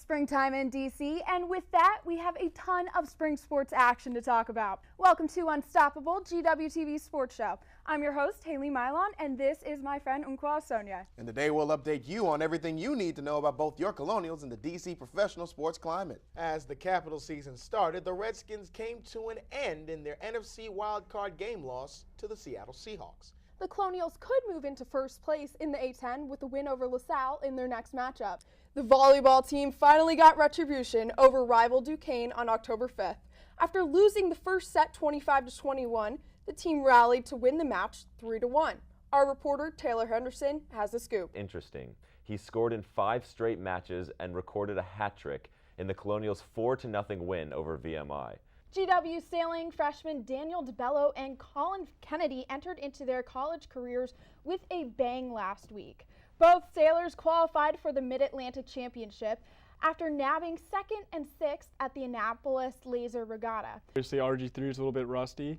springtime in DC, and with that, we have a ton of spring sports action to talk about. Welcome to Unstoppable, GWTV Sports Show. I'm your host, Hayley Milon, and this is my friend Unkwa Sonia. And today we'll update you on everything you need to know about both your Colonials and the DC professional sports climate. As the Capital season started, the Redskins came to an end in their NFC wildcard game loss to the Seattle Seahawks. The Colonials could move into first place in the A10 with a win over LaSalle in their next matchup. The volleyball team finally got retribution over rival Duquesne on October 5th. After losing the first set 25-21, the team rallied to win the match 3-1. Our reporter Taylor Henderson has the scoop. Interesting. He scored in 5 straight matches and recorded a hat trick in the Colonials' 4-0 win over VMI. GW sailing freshman Daniel DeBello and Colin Kennedy entered into their college careers with a bang last week. Both sailors qualified for the Mid-Atlantic Championship after nabbing 2nd and 6th at the Annapolis Laser Regatta. Obviously, RG3 is a little bit rusty.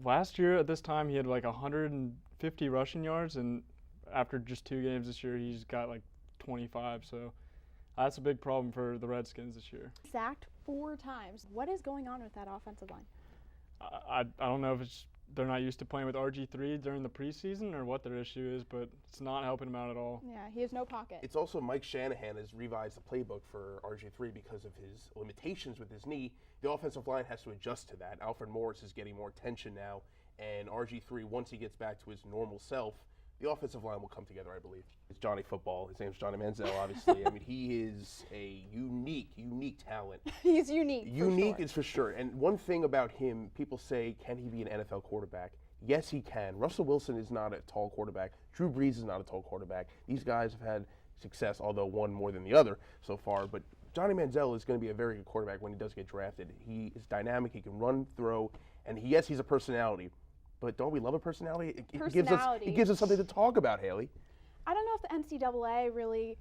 Last year at this time, he had like 150 rushing yards, and after just 2 games this year, he's got like 25. So that's a big problem for the Redskins this year. Sacked 4 times. What is going on with that offensive line? I don't know if they're not used to playing with RG3 during the preseason or what their issue is, but it's not helping him out at all. Yeah, he has no pocket. It's also Mike Shanahan has revised the playbook for RG3 because of his limitations with his knee. The offensive line has to adjust to that. Alfred Morris is getting more attention now, and RG3, once he gets back to his normal self, the offensive line will come together, I believe. It's Johnny Football. His name's Johnny Manziel, obviously. I mean, he is a unique talent. He's unique. Unique is for sure. And one thing about him, people say, can he be an NFL quarterback? Yes, he can. Russell Wilson is not a tall quarterback. Drew Brees is not a tall quarterback. These guys have had success, although one more than the other so far. But Johnny Manziel is going to be a very good quarterback when he does get drafted. He is dynamic. He can run, throw, and yes, he's a personality. But don't we love a personality? It gives us something to talk about, Hayley. I don't know if the NCAA really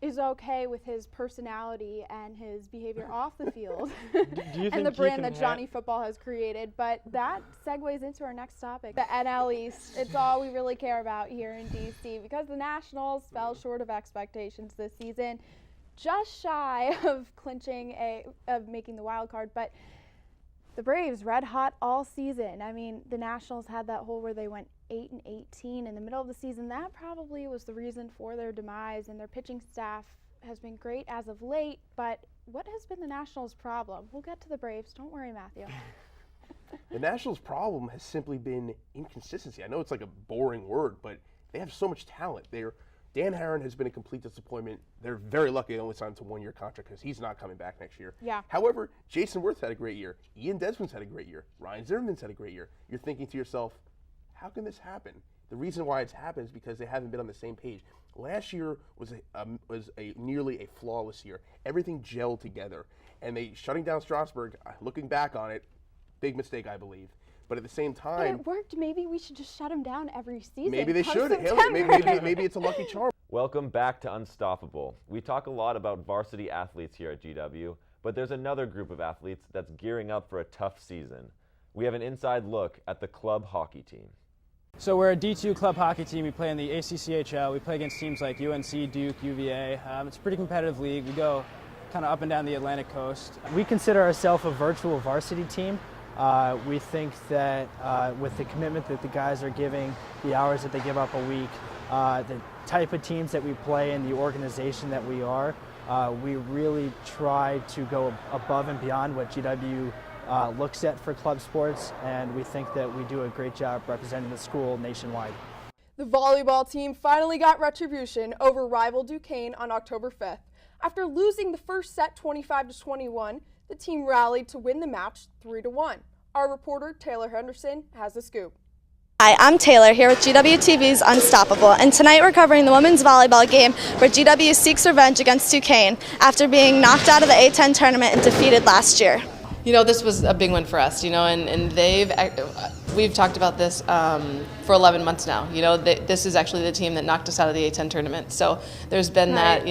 is okay with his personality and his behavior off the field and the brand that Johnny Football has created. But that segues into our next topic, the NL East. It's all we really care about here in DC because the Nationals fell short of expectations this season, just shy of making the wild card. But the Braves, red hot all season. I mean, the Nationals had that hole where they went 8-18 in the middle of the season. That probably was the reason for their demise, and their pitching staff has been great as of late. But what has been the Nationals' problem? We'll get to the Braves. Don't worry, Matthew. The Nationals' problem has simply been inconsistency. I know it's like a boring word, but they have so much talent. Dan Herron has been a complete disappointment. They're very lucky they only signed to a 1-year contract because he's not coming back next year. Yeah. However, Jason Worth had a great year. Ian Desmond's had a great year. Ryan Zimmerman's had a great year. You're thinking to yourself, how can this happen? The reason why it's happened is because they haven't been on the same page. Last year was nearly a flawless year. Everything gelled together. And shutting down Strasburg, looking back on it, big mistake, I believe. But at the same time, but it worked. Maybe we should just shut him down every season. Maybe they should. Maybe it's a lucky charm. Welcome back to Unstoppable. We talk a lot about varsity athletes here at GW, but there's another group of athletes that's gearing up for a tough season. We have an inside look at the club hockey team. So we're a D2 club hockey team. We play in the ACCHL. We play against teams like UNC, Duke, UVA. It's a pretty competitive league. We go kind of up and down the Atlantic coast. We consider ourselves a virtual varsity team. We think that with the commitment that the guys are giving, the hours that they give up a week, the type of teams that we play and the organization that we are, we really try to go above and beyond what GW looks at for club sports, and we think that we do a great job representing the school nationwide. The volleyball team finally got retribution over rival Duquesne on October 5th. After losing the first set 25-21, the team rallied to win the match 3-1. Our reporter Taylor Henderson has the scoop. Hi, I'm Taylor here with GWTV's Unstoppable, and tonight we're covering the women's volleyball game where GW seeks revenge against Duquesne after being knocked out of the A10 tournament and defeated last year. You know, this was a big win for us, and we've talked about this for 11 months now. This is actually the team that knocked us out of the A10 tournament. So there's been that,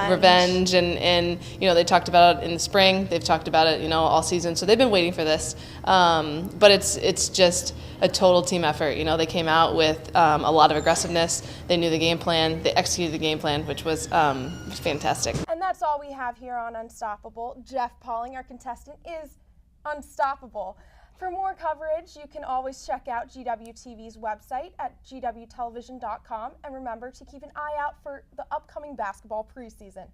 revenge, and they talked about it in the spring. They've talked about it, all season. So they've been waiting for this. But it's just a total team effort. They came out with a lot of aggressiveness. They knew the game plan. They executed the game plan, which was fantastic. And that that's all we have here on Unstoppable. Jeff Pauling, our contestant, is unstoppable. For more coverage, you can always check out GWTV's website at gwtelevision.com, and remember to keep an eye out for the upcoming basketball preseason.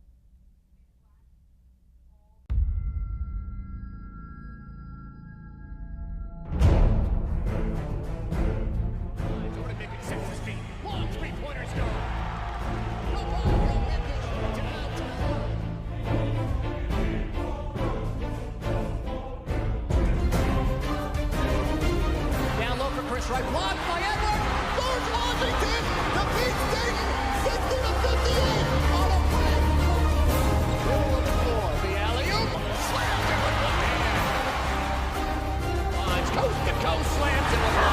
Right block by Edwards. George Washington defeats Dayton 50-58 on a play. Middle of the floor. The alley-oop. Slams it with one hand. Lines coast to coast. Slams it with